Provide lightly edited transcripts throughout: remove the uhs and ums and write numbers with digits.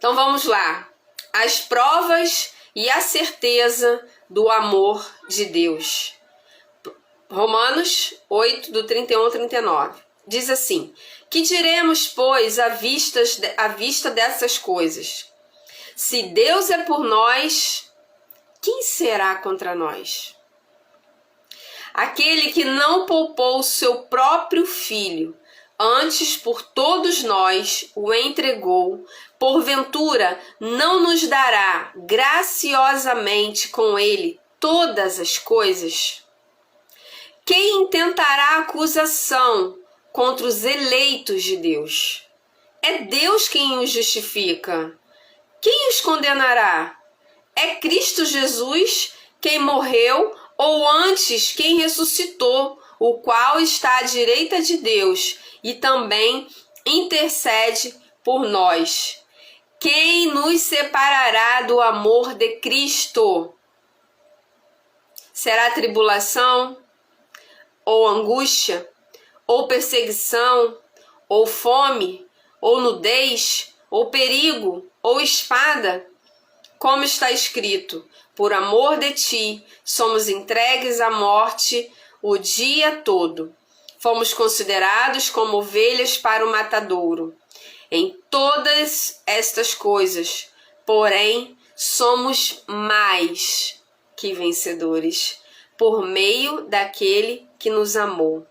Então vamos lá. As provas e a certeza do amor de Deus. Romanos 8, do 31 ao 39. Diz assim: que diremos, pois, à vista dessas coisas? Se Deus é por nós, quem será contra nós? Aquele que não poupou o seu próprio filho, antes por todos nós o entregou, porventura não nos dará graciosamente com ele todas as coisas? Quem intentará acusação contra os eleitos de Deus? É Deus quem os justifica. Quem os condenará? É Cristo Jesus quem morreu, ou antes quem ressuscitou, o qual está à direita de Deus e também intercede por nós. Quem nos separará do amor de Cristo? Será tribulação, ou angústia, ou perseguição, ou fome, ou nudez, ou perigo, ou espada? Como está escrito: por amor de ti, somos entregues à morte o dia todo. Fomos considerados como ovelhas para o matadouro. Em todas estas coisas, porém, somos mais que vencedores, por meio daquele que nos amou.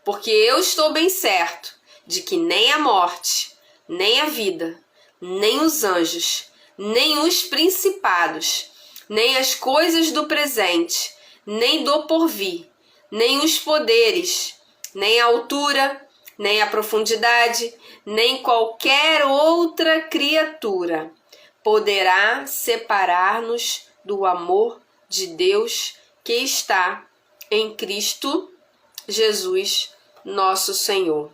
Porque eu estou bem certo de que nem a morte, nem a vida, nem os anjos, nem os principados, nem as coisas do presente, nem do porvir, nem os poderes, nem a altura, nem a profundidade, nem qualquer outra criatura poderá separar-nos do amor de Deus que está em Cristo Jesus, nosso Senhor.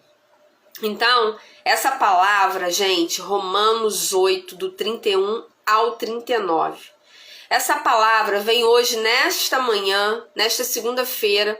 Então, essa palavra, gente, Romanos 8, do 31 ao 39. Essa palavra vem hoje, nesta manhã, nesta segunda-feira.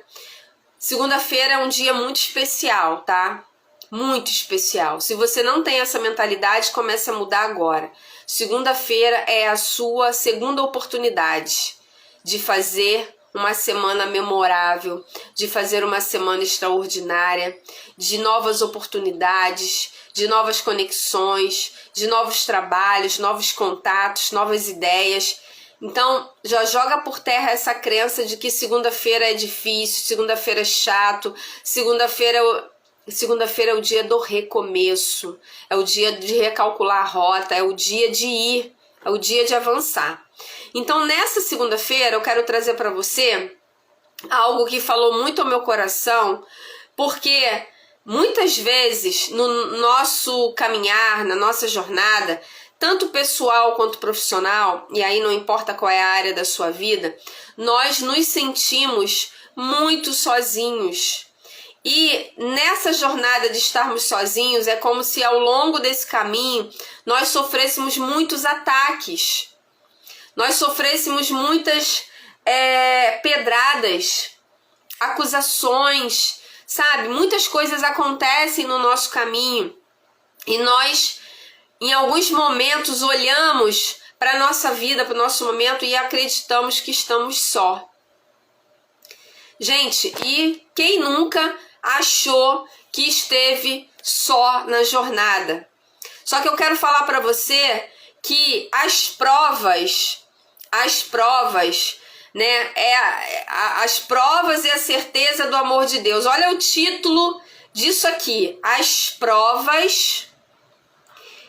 Segunda-feira é um dia muito especial, tá? Muito especial. Se você não tem essa mentalidade, comece a mudar agora. Segunda-feira é a sua segunda oportunidade de fazer uma semana memorável, de fazer uma semana extraordinária, de novas oportunidades, de novas conexões, de novos trabalhos, novos contatos, novas ideias. Então, já joga por terra essa crença de que segunda-feira é difícil, segunda-feira é chato, segunda-feira é o dia do recomeço, é o dia de recalcular a rota, é o dia de ir, é o dia de avançar. Então, nessa segunda-feira, eu quero trazer para você algo que falou muito ao meu coração, porque muitas vezes no nosso caminhar, na nossa jornada, tanto pessoal quanto profissional, e aí não importa qual é a área da sua vida, nós nos sentimos muito sozinhos. E nessa jornada de estarmos sozinhos, é como se ao longo desse caminho nós sofrêssemos muitos ataques. Nós sofrêssemos muitas pedradas, acusações, sabe? Muitas coisas acontecem no nosso caminho e nós, em alguns momentos, olhamos para a nossa vida, para o nosso momento e acreditamos que estamos só. Gente, e quem nunca achou que esteve só na jornada? Só que eu quero falar para você que as provas, né, as provas e a certeza do amor de Deus. Olha o título disso aqui: as provas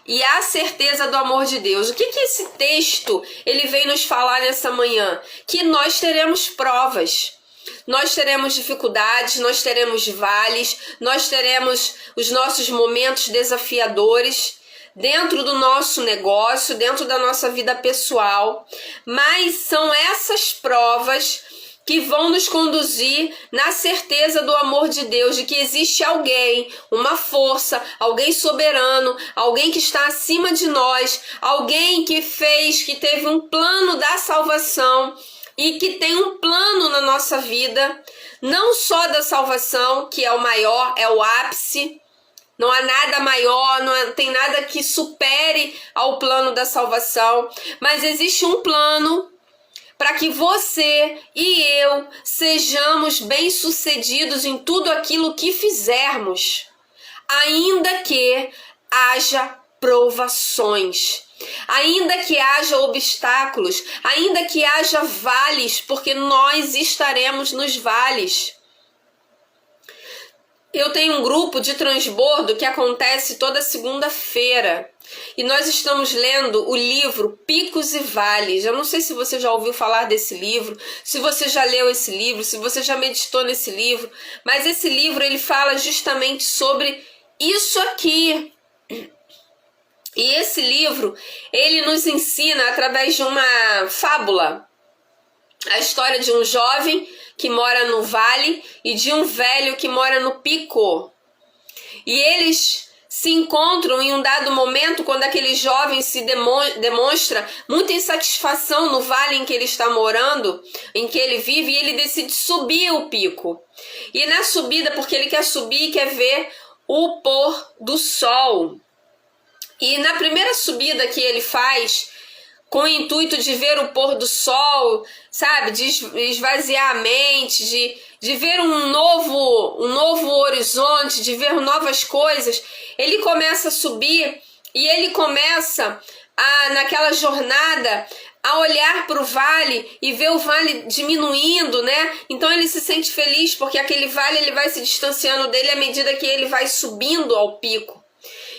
e a certeza do amor de Deus. O que esse texto ele vem nos falar nessa manhã? Que nós teremos provas. Nós teremos dificuldades, nós teremos vales, nós teremos os nossos momentos desafiadores dentro do nosso negócio, dentro da nossa vida pessoal, mas são essas provas que vão nos conduzir na certeza do amor de Deus, de que existe alguém, uma força, alguém soberano, alguém que está acima de nós, alguém que teve um plano da salvação e que tem um plano na nossa vida, não só da salvação, que é o maior, é o ápice, Não há nada maior, não tem nada que supere ao plano da salvação. Mas existe um plano para que você e eu sejamos bem-sucedidos em tudo aquilo que fizermos, ainda que haja provações, ainda que haja obstáculos, ainda que haja vales, porque nós estaremos nos vales. Eu tenho um grupo de transbordo que acontece toda segunda-feira e nós estamos lendo o livro Picos e Vales. Eu não sei se você já ouviu falar desse livro, se você já leu esse livro, se você já meditou nesse livro, mas esse livro ele fala justamente sobre isso aqui. E esse livro, ele nos ensina através de uma fábula, a história de um jovem que mora no vale e de um velho que mora no pico. E eles se encontram em um dado momento quando aquele jovem se demonstra muita insatisfação no vale em que ele está morando, em que ele vive, e ele decide subir o pico. E na subida, porque ele quer subir e quer ver o pôr do sol. E na primeira subida que ele faz, com o intuito de ver o pôr do sol, sabe, de esvaziar a mente, de ver um novo horizonte, de ver novas coisas, ele começa a subir e ele começa naquela jornada a olhar para o vale e ver o vale diminuindo, né? Então ele se sente feliz porque aquele vale ele vai se distanciando dele à medida que ele vai subindo ao pico.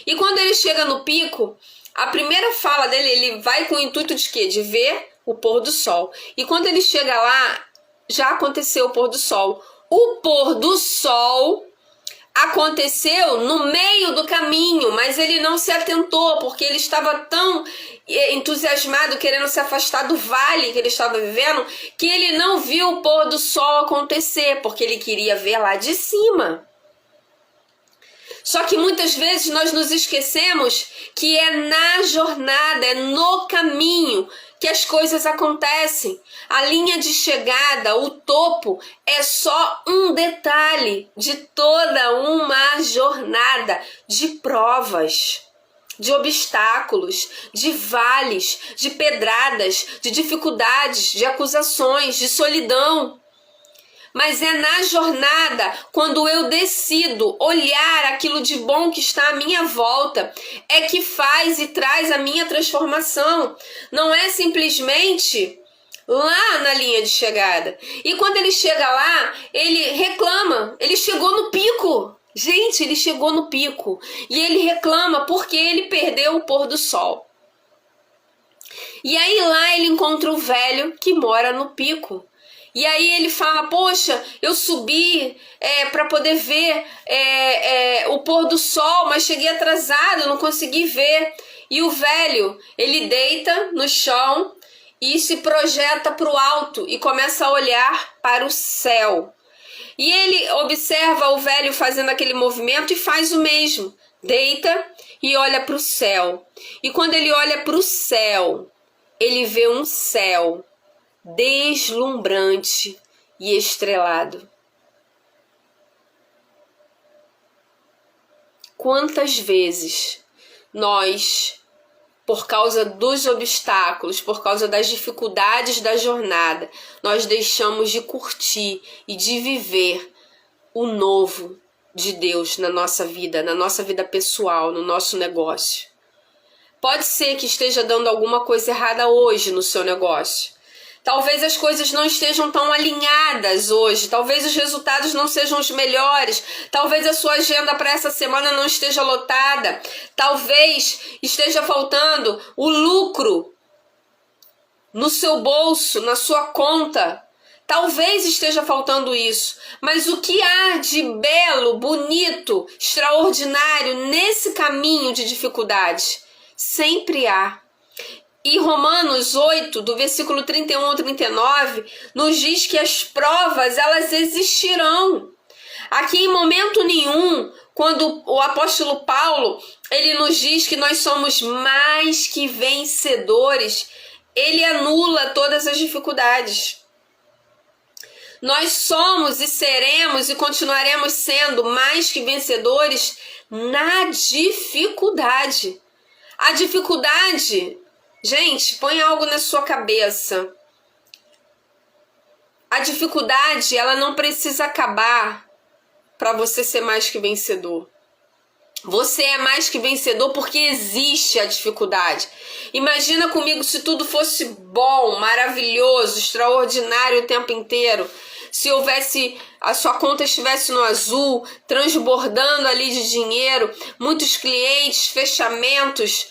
E quando ele chega no pico, a primeira fala dele, ele vai com o intuito de quê? De ver o pôr do sol. E quando ele chega lá, já aconteceu o pôr do sol. O pôr do sol aconteceu no meio do caminho, mas ele não se atentou, porque ele estava tão entusiasmado, querendo se afastar do vale que ele estava vivendo, que ele não viu o pôr do sol acontecer, porque ele queria ver lá de cima. Só que muitas vezes nós nos esquecemos que é na jornada, é no caminho que as coisas acontecem. A linha de chegada, o topo, é só um detalhe de toda uma jornada de provas, de obstáculos, de vales, de pedradas, de dificuldades, de acusações, de solidão. Mas é na jornada, quando eu decido olhar aquilo de bom que está à minha volta, é que faz e traz a minha transformação. Não é simplesmente lá na linha de chegada. E quando ele chega lá, ele reclama, ele chegou no pico. Gente, ele chegou no pico. E ele reclama porque ele perdeu o pôr do sol. E aí lá ele encontra o velho que mora no pico. E aí ele fala, poxa, eu subi para poder ver o pôr do sol, mas cheguei atrasado, não consegui ver. E o velho, ele deita no chão e se projeta para o alto e começa a olhar para o céu. E ele observa o velho fazendo aquele movimento e faz o mesmo. Deita e olha para o céu. E quando ele olha para o céu, ele vê um céu deslumbrante e estrelado. Quantas vezes nós, por causa dos obstáculos, por causa das dificuldades da jornada, nós deixamos de curtir e de viver o novo de Deus na nossa vida pessoal, no nosso negócio. Pode ser que esteja dando alguma coisa errada hoje no seu negócio. Talvez as coisas não estejam tão alinhadas hoje, talvez os resultados não sejam os melhores, talvez a sua agenda para essa semana não esteja lotada, talvez esteja faltando o lucro no seu bolso, na sua conta, talvez esteja faltando isso, mas o que há de belo, bonito, extraordinário nesse caminho de dificuldade? Sempre há. E Romanos 8, do versículo 31 ao 39, nos diz que as provas, elas existirão. Aqui em momento nenhum, quando o apóstolo Paulo, ele nos diz que nós somos mais que vencedores, ele anula todas as dificuldades. Nós somos e seremos e continuaremos sendo mais que vencedores na dificuldade. A dificuldade, gente, põe algo na sua cabeça. A dificuldade, ela não precisa acabar para você ser mais que vencedor. Você é mais que vencedor porque existe a dificuldade. Imagina comigo se tudo fosse bom, maravilhoso, extraordinário o tempo inteiro. Se houvesse, a sua conta estivesse no azul, transbordando ali de dinheiro, muitos clientes, fechamentos,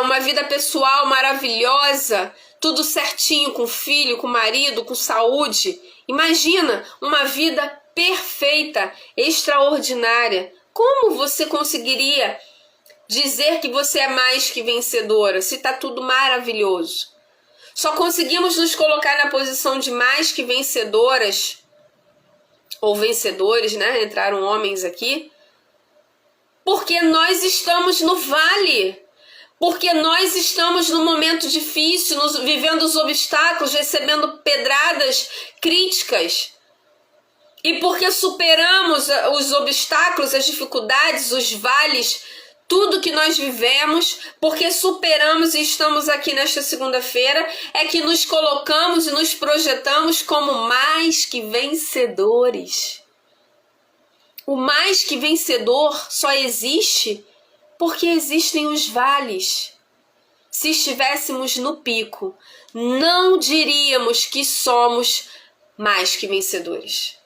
uma vida pessoal maravilhosa, tudo certinho com o filho, com o marido, com saúde. Imagina uma vida perfeita, extraordinária. Como você conseguiria dizer que você é mais que vencedora se está tudo maravilhoso? Só conseguimos nos colocar na posição de mais que vencedoras ou vencedores, né? Entraram homens aqui. Porque nós estamos no vale. Porque nós estamos num momento difícil, vivendo os obstáculos, recebendo pedradas críticas. E porque superamos os obstáculos, as dificuldades, os vales, tudo que nós vivemos, porque superamos e estamos aqui nesta segunda-feira, é que nos colocamos e nos projetamos como mais que vencedores. O mais que vencedor só existe porque existem os vales. Se estivéssemos no pico, não diríamos que somos mais que vencedores.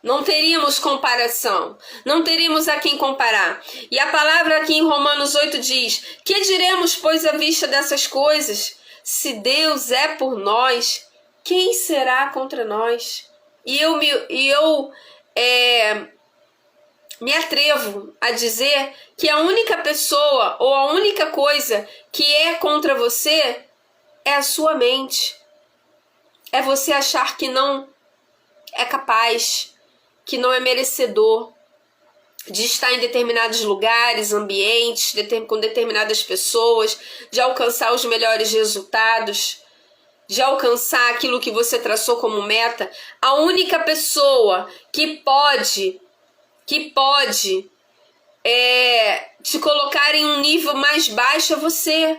Não teríamos comparação, não teríamos a quem comparar. E a palavra aqui em Romanos 8 diz: que diremos, pois, à vista dessas coisas? Se Deus é por nós, quem será contra nós? E eu me atrevo a dizer que a única pessoa ou a única coisa que é contra você é a sua mente. É você achar que não é capaz, que não é merecedor de estar em determinados lugares, ambientes, com determinadas pessoas, de alcançar os melhores resultados, de alcançar aquilo que você traçou como meta. A única pessoa que pode te colocar em um nível mais baixo é você.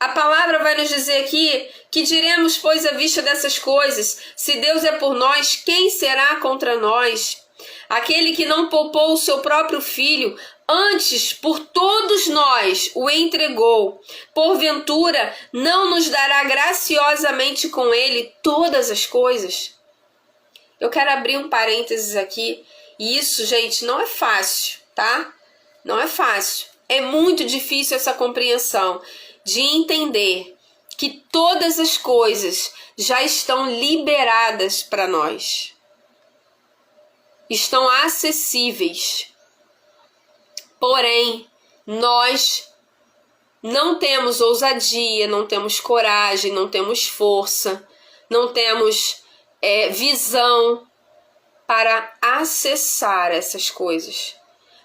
A palavra vai nos dizer aqui que diremos, pois, à vista dessas coisas, se Deus é por nós, quem será contra nós? Aquele que não poupou o seu próprio filho, antes por todos nós o entregou, porventura não nos dará graciosamente com ele todas as coisas? Eu quero abrir um parênteses aqui, e isso, gente, não é fácil, tá? Não é fácil. É muito difícil essa compreensão de entender que todas as coisas já estão liberadas para nós. Estão acessíveis. Porém, nós não temos ousadia, não temos coragem, não temos força, não temos visão para acessar essas coisas.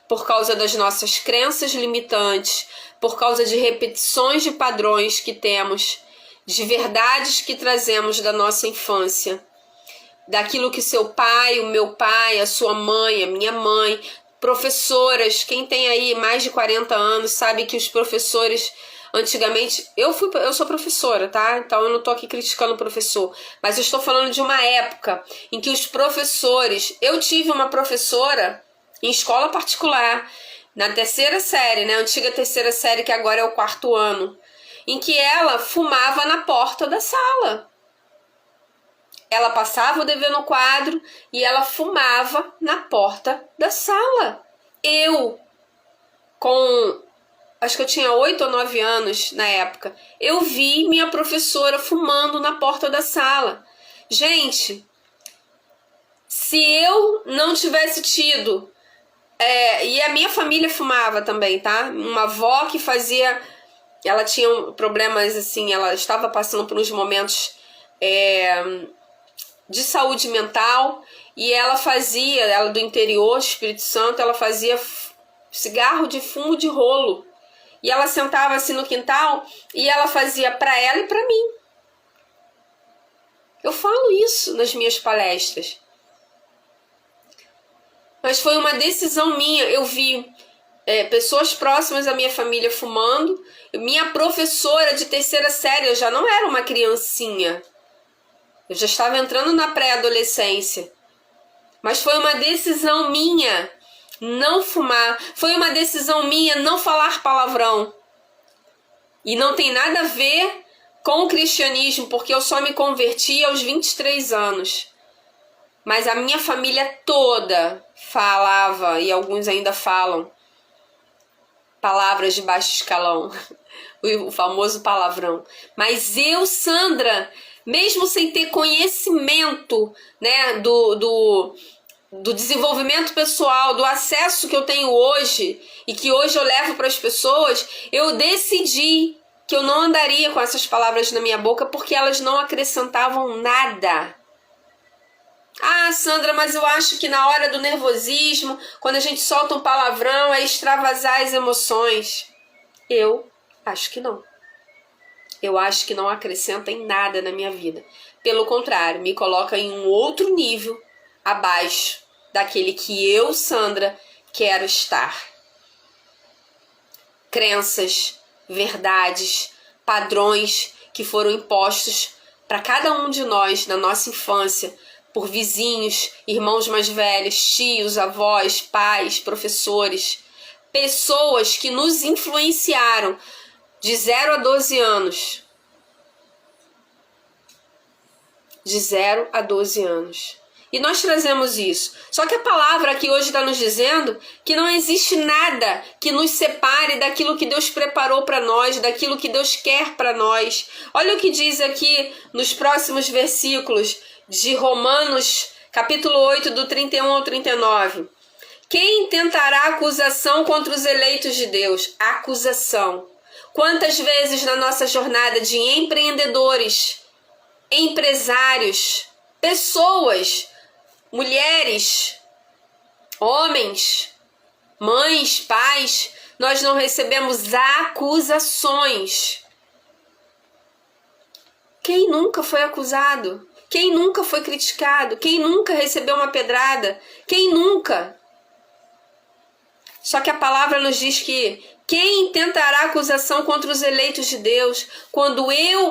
Por causa das nossas crenças limitantes, por causa de repetições de padrões que temos, de verdades que trazemos da nossa infância, daquilo que seu pai, o meu pai, a sua mãe, a minha mãe, professoras, quem tem aí mais de 40 anos sabe que os professores antigamente, eu sou professora, tá? Então eu não tô aqui criticando o professor, mas eu estou falando de uma época em que os professores, eu tive uma professora em escola particular, na terceira série, né? Antiga terceira série, que agora é o 4º ano, em que ela fumava na porta da sala. Ela passava o dever no quadro e ela fumava na porta da sala. Acho que eu tinha 8 ou 9 anos na época, eu vi minha professora fumando na porta da sala. Gente, se eu não tivesse tido... e a minha família fumava também, tá? Uma avó que fazia... Ela tinha problemas, assim, ela estava passando por uns momentos de saúde mental, e ela do interior, Espírito Santo, ela fazia cigarro de fumo de rolo. E ela sentava assim no quintal e ela fazia para ela e para mim. Eu falo isso nas minhas palestras. Mas foi uma decisão minha. Eu vi pessoas próximas à minha família fumando. Minha professora de terceira série, eu já não era uma criancinha. Eu já estava entrando na pré-adolescência. Mas foi uma decisão minha não fumar. Foi uma decisão minha não falar palavrão. E não tem nada a ver com o cristianismo, porque eu só me converti aos 23 anos. Mas a minha família toda falava, e alguns ainda falam, palavras de baixo escalão. O famoso palavrão. Mas eu, Sandra, mesmo sem ter conhecimento, né, do desenvolvimento pessoal, do acesso que eu tenho hoje e que hoje eu levo para as pessoas, eu decidi que eu não andaria com essas palavras na minha boca porque elas não acrescentavam nada. Ah, Sandra, mas eu acho que na hora do nervosismo, quando a gente solta um palavrão, é extravasar as emoções. Eu acho que não. Eu acho que não acrescenta em nada na minha vida. Pelo contrário, me coloca em um outro nível abaixo daquele que eu, Sandra, quero estar. Crenças, verdades, padrões que foram impostos para cada um de nós na nossa infância, por vizinhos, irmãos mais velhos, tios, avós, pais, professores, pessoas que nos influenciaram de 0 a 12 anos. De 0 a 12 anos. E nós trazemos isso. Só que a palavra aqui hoje está nos dizendo que não existe nada que nos separe daquilo que Deus preparou para nós, daquilo que Deus quer para nós. Olha o que diz aqui nos próximos versículos de Romanos, capítulo 8, do 31 ao 39. Quem intentará acusação contra os eleitos de Deus? Acusação. Quantas vezes na nossa jornada de empreendedores, empresários, pessoas, mulheres, homens, mães, pais, nós não recebemos acusações. Quem nunca foi acusado? Quem nunca foi criticado? Quem nunca recebeu uma pedrada? Quem nunca? Só que a palavra nos diz que quem tentará acusação contra os eleitos de Deus? Quando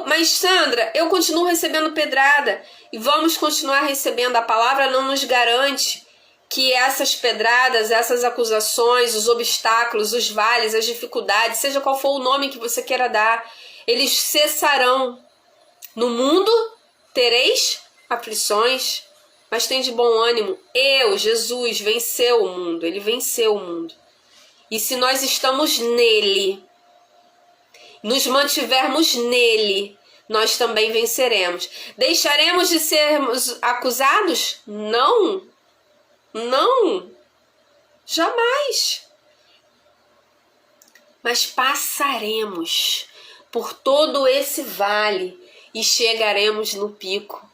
mas Sandra, eu continuo recebendo pedrada e vamos continuar recebendo. A palavra não nos garante que essas pedradas, essas acusações, os obstáculos, os vales, as dificuldades, seja qual for o nome que você queira dar, eles cessarão. No mundo tereis aflições, mas tem de bom ânimo. Jesus, venceu o mundo. Ele venceu o mundo. E se nós estamos nele, nos mantivermos nele, nós também venceremos. Deixaremos de sermos acusados? Não. Não. Jamais. Mas passaremos por todo esse vale e chegaremos no pico.